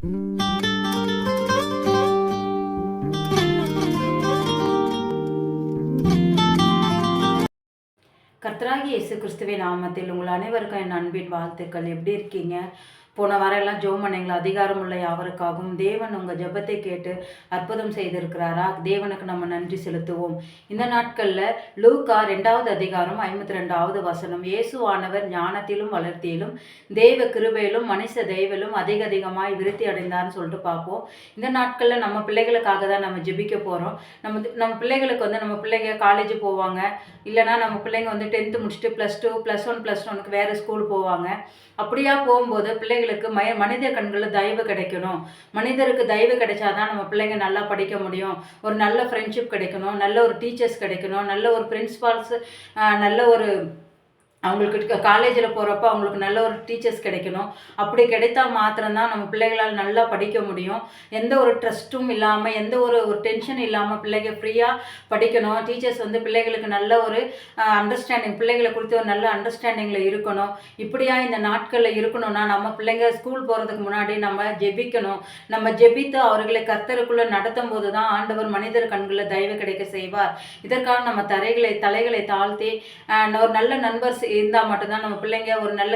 கர்த்தராகிய இயேசு கிறிஸ்துவின் நாமத்தில் உங்கள் அனைவருக்கும் என் அன்பின் வாழ்த்துக்கள். எப்படி இருக்கீங்க? போன வாரம் எல்லாம் ஜெபம் பண்ணீங்களா? அதிகாரம் உள்ள யாவருக்காகவும் தேவன் உங்கள் ஜெபத்தை கேட்டு அற்புதம் செய்திருக்கிறாரா? தேவனுக்கு நம்ம நன்றி செலுத்துவோம். இந்த நாட்களில் லூக்கா 2வது அதிகாரம் 52வது வசனம், இயேசுவானவர் ஞானத்திலும் வளர்த்தியிலும் தெய்வ கிருபையிலும் மனுஷ தெய்விலும் அதிகமாய் விருத்தி அடைந்தார்னு சொல்லிட்டு பார்ப்போம். இந்த நாட்களில் நம்ம பிள்ளைகளுக்காக தான் நம்ம ஜெபிக்க போகிறோம். நம்ம பிள்ளைகளுக்கு நம்ம பிள்ளைங்க காலேஜ் போவாங்க, இல்லைனா நம்ம பிள்ளைங்க 10th முடிச்சுட்டு +2 +1 +1க்கு வேறு ஸ்கூல் போவாங்க. அப்படியா போகும்போது பிள்ளைகளுக்கு மனித கண்களில் தயவு கிடைக்கணும். மனிதருக்கு தயவு கிடைச்சாதான் நம்ம பிள்ளைங்க நல்லா படிக்க முடியும். ஒரு நல்ல ஃப்ரெண்ட்ஷிப் கிடைக்கணும், நல்ல ஒரு டீச்சர்ஸ் கிடைக்கணும், நல்ல ஒரு பிரின்சிபால்ஸ், நல்ல ஒரு அவங்களுக்கு காலேஜில் போகிறப்ப அவங்களுக்கு நல்ல ஒரு டீச்சர்ஸ் கிடைக்கணும். அப்படி கிடைத்தா மாத்திரம்தான் நம்ம பிள்ளைகளால் நல்லா படிக்க முடியும். எந்த ஒரு ட்ரஸ்ட்டும் இல்லாமல், எந்த ஒரு டென்ஷன் இல்லாமல் பிள்ளைங்க ஃப்ரீயாக படிக்கணும். டீச்சர்ஸ் பிள்ளைகளுக்கு நல்ல ஒரு அண்டர்ஸ்டாண்டிங், பிள்ளைகளை குறித்து ஒரு நல்ல அண்டர்ஸ்டாண்டிங்கில் இருக்கணும். இப்படியா இந்த நாட்களில் இருக்கணும்னா நம்ம பிள்ளைங்க ஸ்கூல் போகிறதுக்கு முன்னாடி நம்ம ஜெபிக்கணும். நம்ம ஜெபித்து அவர்களை கர்த்தருக்குள்ளே நடத்தும் போது தான் ஆண்டவர் மனிதர் கண்களில் தயவு கிடைக்க செய்வார். இதற்காக நம்ம தலைகளை தாழ்த்தி ஒரு நல்ல நண்பர் இருந்தால் மட்டும்தான் நம்ம பிள்ளைங்க ஒரு நல்ல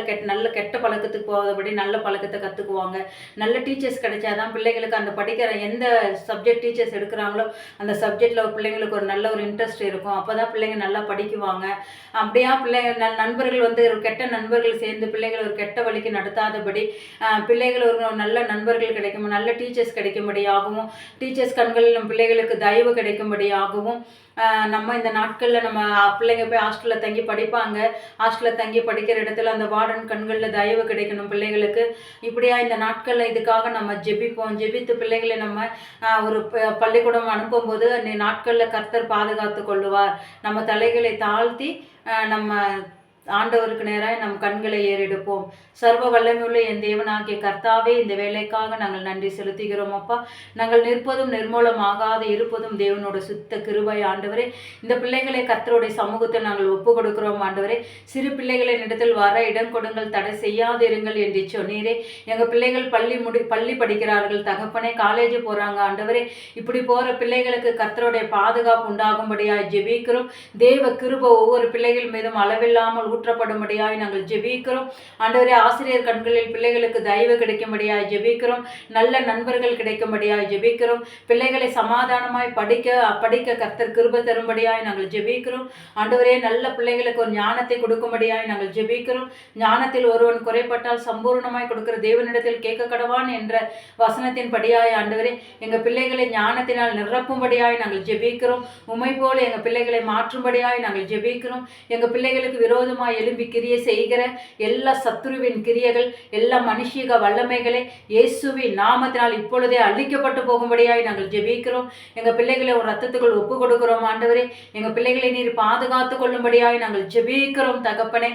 கெட்ட பழக்கத்துக்கு போகாதபடி நல்ல பழக்கத்தை கற்றுக்குவாங்க. நல்ல டீச்சர்ஸ் கிடைச்சாதான் பிள்ளைங்களுக்கு அந்த படிக்கிற எந்த சப்ஜெக்ட் டீச்சர்ஸ் எடுக்கிறாங்களோ அந்த சப்ஜெக்டில் பிள்ளைங்களுக்கு ஒரு நல்ல ஒரு இன்ட்ரெஸ்ட் இருக்கும். அப்போ தான் பிள்ளைங்க நல்லா படிக்குவாங்க. அப்படியா பிள்ளைங்க நண்பர்கள் ஒரு கெட்ட நண்பர்கள் சேர்ந்து பிள்ளைகளை ஒரு கெட்ட வழிக்கு நடத்தாதபடி பிள்ளைகள் ஒரு நல்ல நண்பர்கள் கிடைக்கும், நல்ல டீச்சர்ஸ் கிடைக்கும்படியாகவும், டீச்சர்ஸ் கண்களில் நம்ம பிள்ளைகளுக்கு தயவு கிடைக்கும்படியாகவும் நம்ம இந்த நாட்களில் நம்ம பிள்ளைங்க போய் ஹாஸ்டலில் தங்கி படிப்பாங்க. ஹாஸ்டலில் தங்கி படிக்கிற இடத்துல அந்த வார்டன் கண்களில் தயவு கிடைக்கணும் பிள்ளைகளுக்கு. இப்படியா இந்த நாட்களில் இதுக்காக நம்ம ஜெபிப்போம். ஜெபித்து பிள்ளைகளை நம்ம ஒரு பள்ளிக்கூடம் அனுப்பும்போது நாட்களில் கர்த்தர் பாதுகாத்து கொள்ளுவார். நம்ம தலைகளை தாழ்த்தி நம்ம ஆண்டவருக்கு நேராக நம் கண்களை ஏறெடுப்போம். சர்வ வல்லமையுள்ள என் தேவனாகிய கர்த்தாவே, இந்த வேலைக்காக நாங்கள் நன்றி செலுத்துகிறோம். அப்பா, நாங்கள் நிற்பதும் நிர்மூலமாகாது இருப்பதும் தேவனோட சுத்த கிருபை ஆண்டவரே. இந்த பிள்ளைகளை கர்த்தருடைய சமூகத்தில் நாங்கள் ஒப்பு கொடுக்கிறோம் ஆண்டவரே. சிறு பிள்ளைகளின் இடத்தில் வர இடம் கொடுங்கள், தடை செய்யாதிருங்கள் என்று சொன்னீரே. எங்கள் பிள்ளைகள் பள்ளி படிக்கிறார்கள் தகப்பனே, காலேஜ் போகிறாங்க ஆண்டவரே. இப்படி போகிற பிள்ளைகளுக்கு கர்த்தருடைய பாதுகாப்பு உண்டாகும்படியாய் ஜெபிக்கிறோம். தேவ கிருபை ஒவ்வொரு பிள்ளைகள் மீதும் அளவில்லாமல் ஊற்றப்படும்படியாய் நாங்கள் ஜெபிக்கிறோம் ஆண்டவரே. ஆசிரியர் கண்களில் பிள்ளைகளுக்கு தயவு கிடைக்கும்படியாய் ஜெபிக்கிறோம். நல்ல நண்பர்கள் கிடைக்கும்படியாய் ஜெபிக்கிறோம். பிள்ளைகளை சமாதானமாய் படிக்க கர்த்தர் கிருபை தரும்படியாய் நாங்கள் ஜெபிக்கிறோம் ஆண்டவரே. நல்ல பிள்ளைகளுக்கு ஒரு ஞானத்தை கொடுக்கும்படியாய் நாங்கள் ஜெபிக்கிறோம். ஞானத்தில் ஒருவன் குறைப்பட்டால் சம்பூர்ணமாய் கொடுக்கிற தேவனிடத்தில் கேட்க கடவான் என்ற வசனத்தின் படியாய் ஆண்டவரே, எங்கள் பிள்ளைகளை ஞானத்தினால் நிரப்பும்படியாய் நாங்கள் ஜெபிக்கிறோம். உமை போல எங்கள் பிள்ளைகளை மாற்றும்படியாய் நாங்கள் ஜெபிக்கிறோம். எங்கள் பிள்ளைகளுக்கு விரோதமாக எழும்பி கிரியை செய்கிற எல்லா சத்துருவின் கிரியைகள், எல்லா மனுஷிக வல்லமைகளை இயேசுவின் நாமத்தினால் இப்பொழுதே அழிக்கப்பட்டு போகும்படியாய் நாங்கள் ஜெபிக்கிறோம். எங்கள் பிள்ளைகளை ஒரு ரத்தத்துக்குள் ஒப்பு கொடுக்கிறோம் ஆண்டவரே. எங்கள் பிள்ளைகளை நீர் பாதுகாத்து கொள்ளும்படியாய் நாங்கள் ஜெபிக்கிறோம் தகப்பனே.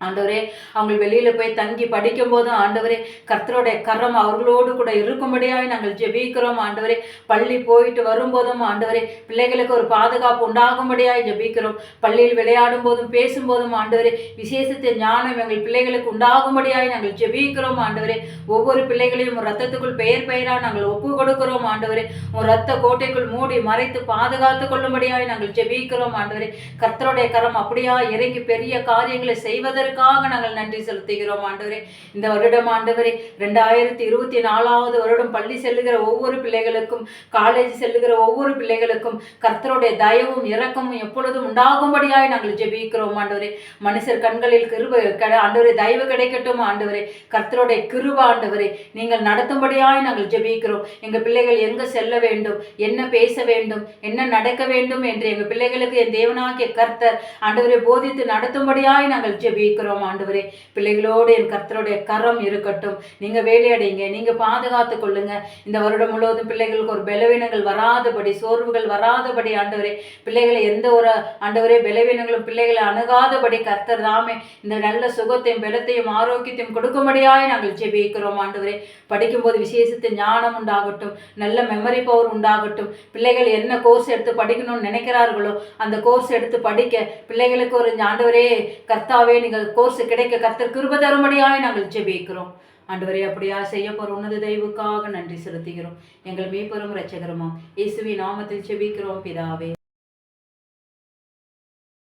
ஆண்டவரே, அவங்க வெளியில் போய் தங்கி படிக்கும் போதும் ஆண்டவரே கர்த்தருடைய கரம் அவர்களோடு கூட இருக்கும்படியாய் நாங்கள் ஜெபிக்கிறோம் ஆண்டவரே. பள்ளி போயிட்டு வரும்போதும் ஆண்டவரே பிள்ளைகளுக்கு ஒரு பாதுகாப்பு உண்டாகும்படியாய் ஜெபிக்கிறோம். பள்ளியில் விளையாடும் போதும் பேசும்போதும் ஆண்டவரே விசேஷத்தை ஞானம் எங்கள் பிள்ளைகளுக்கு உண்டாகும்படியாய் நாங்கள் ஜெபிக்கிறோம் ஆண்டவரே. ஒவ்வொரு பிள்ளைகளையும் ஒரு ரத்தத்துக்குள் பெயராக நாங்கள் ஒப்பு கொடுக்கிறோம் ஆண்டவரே. ஒரு ரத்த கோட்டைக்குள் மூடி மறைத்து பாதுகாத்து கொள்ளும்படியாய் நாங்கள் ஜெபிக்கிறோம் ஆண்டவரே. கர்த்தருடைய கரம் அப்படியா இறங்கி பெரிய காரியங்களை செய்வதற்கு நாங்கள் நன்றி செலுத்துகிறோம் ஆண்டவரே. இந்த வருடம் ஆண்டவரே 2024வது வருடம் பள்ளி செல்லுகிற ஒவ்வொரு பிள்ளைகளுக்கும், காலேஜ் செல்லுகிற ஒவ்வொரு பிள்ளைகளுக்கும் கர்த்தருடைய தயவும் இரக்கமும் எப்பொழுதும் உண்டாகும்படியாய் நாங்கள் ஜெபிக்கிறோம் ஆண்டவரே. மனுஷர் கண்களில் கிருபை ஆண்டவரே தயவு கிடைக்கட்டும் ஆண்டவரே. கர்த்தருடைய கிருபை ஆண்டவரே நீங்கள் நடத்தும்படியாய் நாங்கள் ஜெபிக்கிறோம். எங்கள் பிள்ளைகள் எங்க செல்ல வேண்டும், என்ன பேச வேண்டும், என்ன நடக்க வேண்டும் என்று எங்கள் பிள்ளைகளுக்கு என் தேவனாகிய கர்த்தர் ஆண்டவரை போதித்து நடத்தும்படியாய் நாங்கள் ஜெபிக்கிறோம் ஆண்டவரே. பிள்ளைகளோடு என் கர்த்தருடைய கரம் இருக்கட்டும். நீங்க வேலையடைங்க, நீங்க பாதுகாத்து கொள்ளுங்க. இந்த வருடம் முழுவதும் பிள்ளைகளுக்கு ஒரு பலவீனங்கள் வராதபடி, சோர்வுகள் வராதபடி ஆண்டவரே, பிள்ளைகளை எந்த ஒரு ஆண்டவரே பலவீனங்களும் பிள்ளைகளை அணுகாதபடி கர்த்தர் தாமே இந்த நல்ல சுகத்தையும் பலத்தையும் ஆரோக்கியத்தையும் கொடுக்கும்படியாய் நாங்கள் ஜெபிக்கிறோம் ஆண்டவரே. படிக்கும்போது விசேஷத்தை ஞானம் உண்டாகட்டும், நல்ல மெமரி பவர் உண்டாகட்டும். பிள்ளைகள் என்ன கோர்ஸ் எடுத்து படிக்கணும்னு நினைக்கிறார்களோ அந்த கோர்ஸ் எடுத்து படிக்க பிள்ளைகளுக்கு ஒரு ஆண்டவரே கர்த்தாவே நீங்கள் கோர்ஸ் கிடைக்க கர்த்தர் கிருபை தரும்படியாய் நாங்கள் ஜெபிக்கிறோம் ஆண்டவரே அப்படியா செய்ய போகிற உன்னத தயவுக்காக நன்றி செலுத்துகிறோம். எங்கள் மீட்பரும் இரட்சகருமாம் இயேசுவின் நாமத்தில் செபிக்கிறோம் பிதாவே.